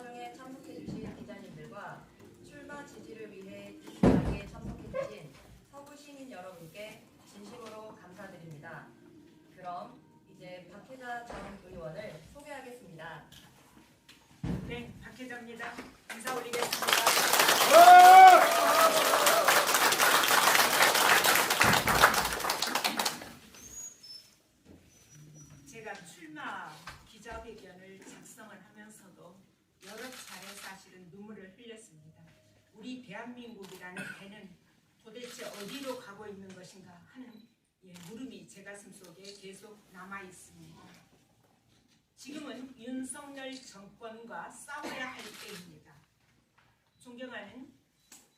공방에 참석해주신 기자님들과 출마 지지를 위해 이 자리에 참석해주신 서구 시민 여러분께 진심으로 감사드립니다. 그럼 이제 박혜자 전 의원을 소개하겠습니다. 네, 박혜자입니다. 인사 올리겠습니다. 제가 출마 기자회견을 작성을 하면서도 여러 차례 사실은 눈물을 흘렸습니다. 우리 대한민국이라는 배는 도대체 어디로 가고 있는 것인가 하는 물음이 제 가슴 속에 계속 남아 있습니다. 지금은 윤석열 정권과 싸워야 할 때입니다. 존경하는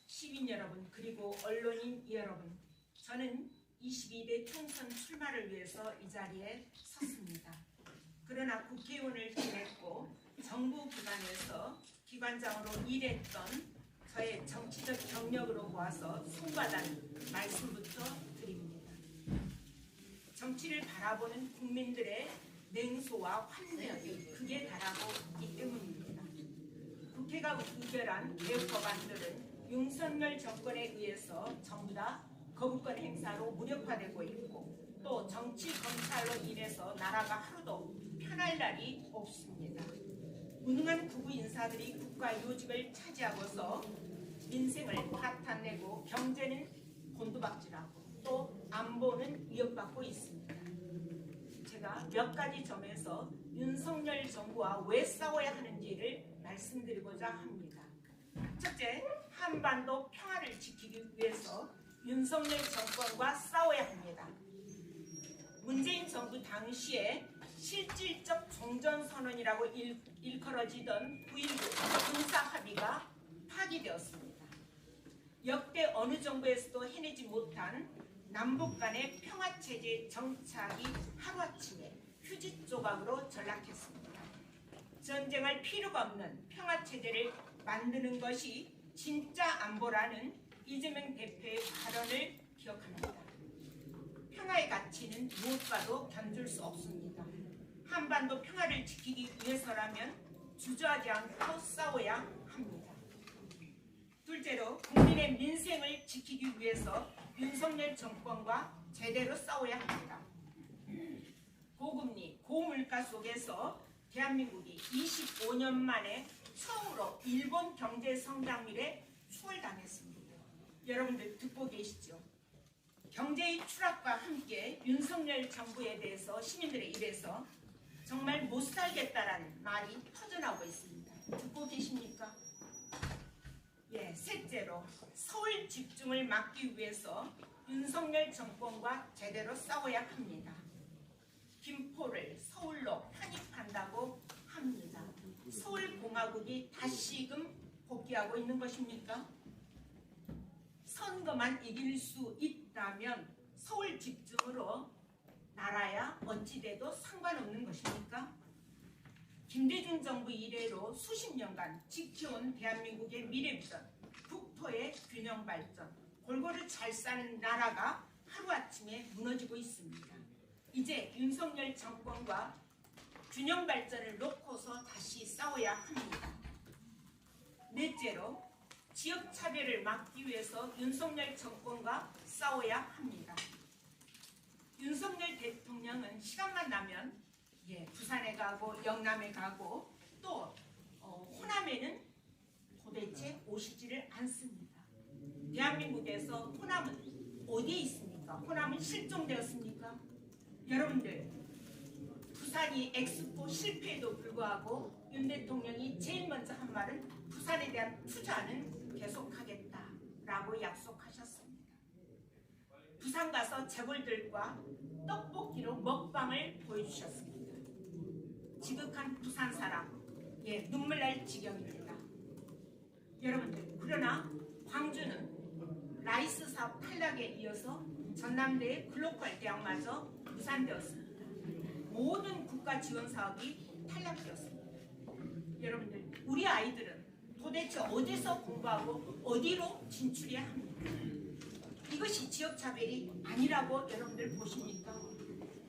시민 여러분 그리고 언론인 여러분, 저는 22대 총선 출마를 위해서 이 자리에 섰습니다. 그러나 국회의원을 지냈고 정부 기관에서 기관장으로 일했던 저의 정치적 경력으로 보아서 송구하다는 말씀부터 드립니다. 정치를 바라보는 국민들의 냉소와 환멸이 극에 달하고 있기 때문입니다. 국회가 의결한 개혁 법안들은 윤석열 정권에 의해서 전부 다 거부권 행사로 무력화되고 있고 또 정치 검찰로 인해서 나라가 하루도 편할 날이 없습니다. 무능한 극우 인사들이 국가 요직을 차지하고서 민생을 파탄내고 경제는 곤두박질하고 또 안보는 위협받고 있습니다. 제가 몇 가지 점에서 윤석열 정부와 왜 싸워야 하는지를 말씀드리고자 합니다. 첫째, 한반도 평화를 지키기 위해서 윤석열 정권과 싸워야 합니다. 문재인 정부 당시에 실질적 종전선언이라고 일컬어지던 9.19 군사합의가 파기되었습니다. 역대 어느 정부에서도 해내지 못한 남북 간의 평화체제 정착이 하루아침에 휴지 조각으로 전락했습니다. 전쟁할 필요가 없는 평화체제를 만드는 것이 진짜 안보라는 이재명 대표의 발언을 기억합니다. 평화의 가치는 무엇과도 견줄 수 없습니다. 한반도 평화를 지키기 위해서라면 주저하지 않고 싸워야 합니다. 둘째로 국민의 민생을 지키기 위해서 윤석열 정권과 제대로 싸워야 합니다. 고금리, 고물가 속에서 대한민국이 25년 만에 처음으로 일본 경제 성장률에 추월당했습니다. 여러분들 듣고 계시죠? 경제의 추락과 함께 윤석열 정부에 대해서 시민들의 입에서 정말 못 살겠다라는 말이 터져나오고 있습니다. 듣고 계십니까? 셋째로 서울 집중을 막기 위해서 윤석열 정권과 제대로 싸워야 합니다. 김포를 서울로 편입한다고 합니다. 서울공화국이 다시금 복귀하고 있는 것입니까? 선거만 이길 수 있다면 서울 집중으로 나라야 어찌돼도 상관없는 것입니까? 김대중 정부 이래로 수십 년간 지켜온 대한민국의 미래비전, 국토의 균형 발전, 골고루 잘 사는 나라가 하루아침에 무너지고 있습니다. 이제 윤석열 정권과 균형 발전을 놓고서 다시 싸워야 합니다. 넷째로 지역 차별을 막기 위해서 윤석열 정권과 싸워야 합니다. 윤석열 대통령은 시간만 나면 부산에 가고 영남에 가고 또 호남에는 도대체 오시지를 않습니다. 대한민국에서 호남은 어디에 있습니까? 호남은 실종되었습니까? 여러분들, 부산이 엑스포 실패에도 불구하고 윤 대통령이 제일 먼저 한 말은 부산에 대한 투자는 계속하겠다라고 약속하셨습니다. 부산 가서 재벌들과 떡볶이로 먹방을 보여주셨습니다. 지극한 부산 사람, 눈물 날 지경입니다. 여러분들, 그러나 광주는 라이스 사업 탈락에 이어서 전남대의 글로컬 대학마저 무산되었습니다. 모든 국가 지원 사업이 탈락되었습니다. 여러분들, 우리 아이들은 도대체 어디서 공부하고 어디로 진출해야 합니까? 이것이 지역차별이 아니라고 여러분들 보십니까?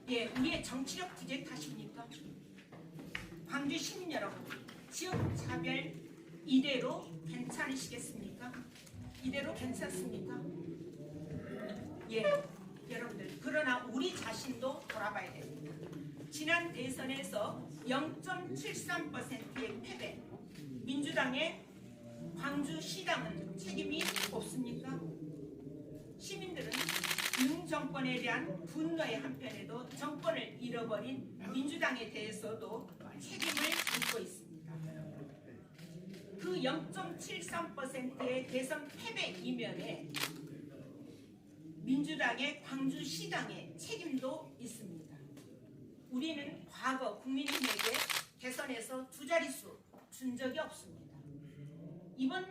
우리의 정치력 부재 탓입니까? 광주 시민 여러분, 지역차별 이대로 괜찮으시겠습니까? 이대로 괜찮습니까? 예, 여러분들, 그러나 우리 자신도 돌아봐야 됩니다. 지난 대선에서 0.73%의 패배, 민주당의 광주시당은 책임이 없습니까? 시민들은 윤 정권에 대한 분노의 한편에도 정권을 잃어버린 민주당에 대해서도 책임을 묻고 있습니다. 그 0.73%의 대선 패배 이면에 민주당의 광주시당의 책임도 있습니다. 우리는 과거 국민의힘에게 대선에서 두 자릿수 준 적이 없습니다. 이번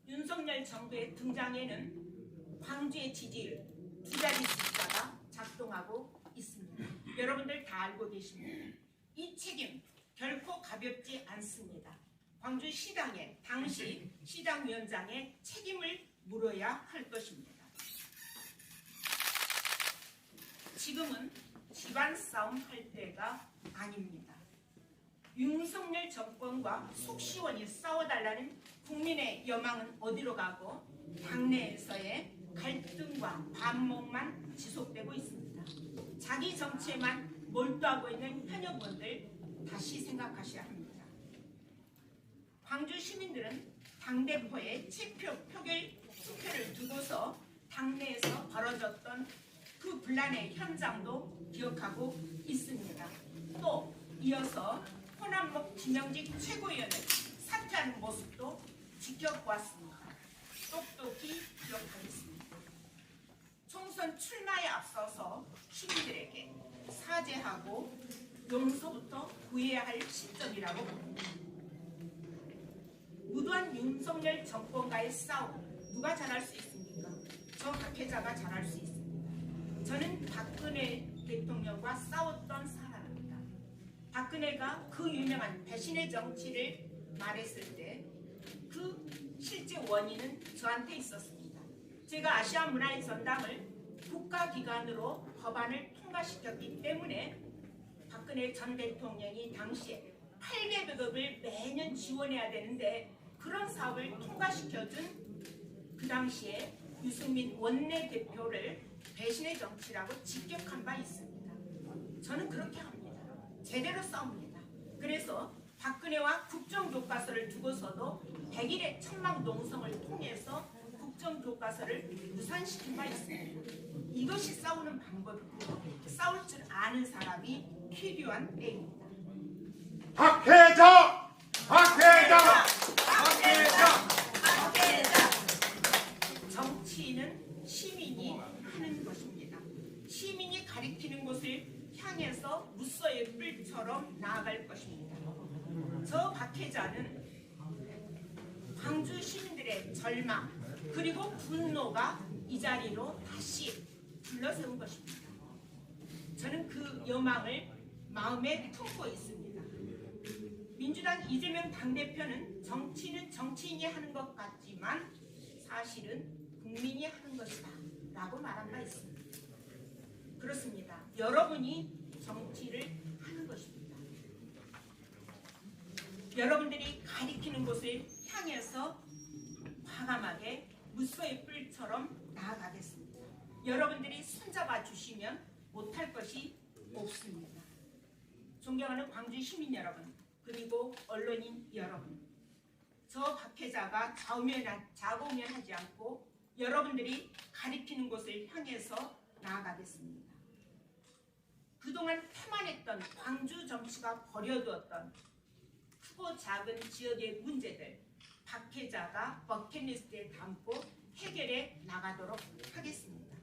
윤석열 정부의 등장에는 광주의 지지율 두 자릿수 숫자가 작동하고 있습니다. 여러분들 다 알고 계십니다. 이 책임 결코 가볍지 않습니다. 광주시당의 당시 시당위원장의 책임을 물어야 할 것입니다. 지금은 집안 싸움 할 때가 아닙니다. 윤석열 정권과 속 시원히 싸워달라는 국민의 여망은 어디로 가고 당내에서의 갈등과 반목만 지속되고 있습니다. 자기 정치에만 몰두하고 있는 현역 의원들 다시 생각하셔야 합니다. 광주 시민들은 당대표의 표결 투표를 두고서 당내에서 벌어졌던 그 분란의 현장도 기억하고 있습니다. 또 이어서 호남목 지명직 최고위원을 사퇴하는 모습도 지켜보았습니다. 똑똑히 기억하겠습니다. 총선 출마에 앞서서 시민들에게 사죄하고 용서부터 구해야 할 시점이라고 봅니다. 무도한 윤석열 정권과의 싸움 누가 잘할 수 있습니까? 저 박혜자가 잘할 수 있습니다. 저는 박근혜 대통령과 싸웠던 사람입니다. 박근혜가 그 유명한 배신의 정치를 말했을 때 그 실제 원인은 저한테 있었습니다. 제가 아시아 문화의 전당을 국가기관으로 법안을 통과시켰기 때문에 박근혜 전 대통령이 당시에 800억을 매년 지원해야 되는데 그런 사업을 통과시켜준 그 당시에 유승민 원내대표를 배신의 정치라고 직격한 바 있습니다. 저는 그렇게 합니다. 제대로 싸웁니다. 그래서 박근혜와 국정교과서를 두고서도 100일의 천막농성을 통해서 국정교과서를 무산시킨 바 있습니다. 이것이 싸우는 방법이고 싸울 줄 아는 사람이 필요한 때입니다. 박혜자! 정치인은 시민이 하는 것입니다. 시민이 가리키는 곳을 향해서 무서의 뿔처럼 나아갈 것입니다. 저 박혜자는 광주 시민들의 절망 그리고 분노가 이 자리로 다시 불러세운 것입니다. 저는 그 여망을 마음에 품고 있습니다. 민주당 이재명 당대표는 정치는 정치인이 하는 것 같지만 사실은 국민이 하는 것이다 라고 말한 바 있습니다. 그렇습니다. 여러분이 정치를 하는 것입니다. 여러분들이 가리키는 곳을 향해서 과감하게 무소의 뿔처럼 나아가겠습니다. 여러분들이 손잡아 주시면 못할 것이 없습니다. 존경하는 광주 시민 여러분 그리고 언론인 여러분, 저 박혜자가 좌우면하지 않고 여러분들이 가리키는 곳을 향해서 나아가겠습니다. 그동안 태만했던 광주 정치가 버려두었던 크고 작은 지역의 문제들 박혜자가 버킷리스트에 담고 해결해 나가도록 하겠습니다.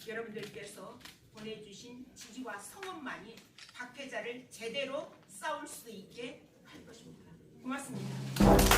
여러분들께서 보내주신 지지와 성원만이 박혜자를 제대로 싸울 수 있게 할 것입니다. 고맙습니다.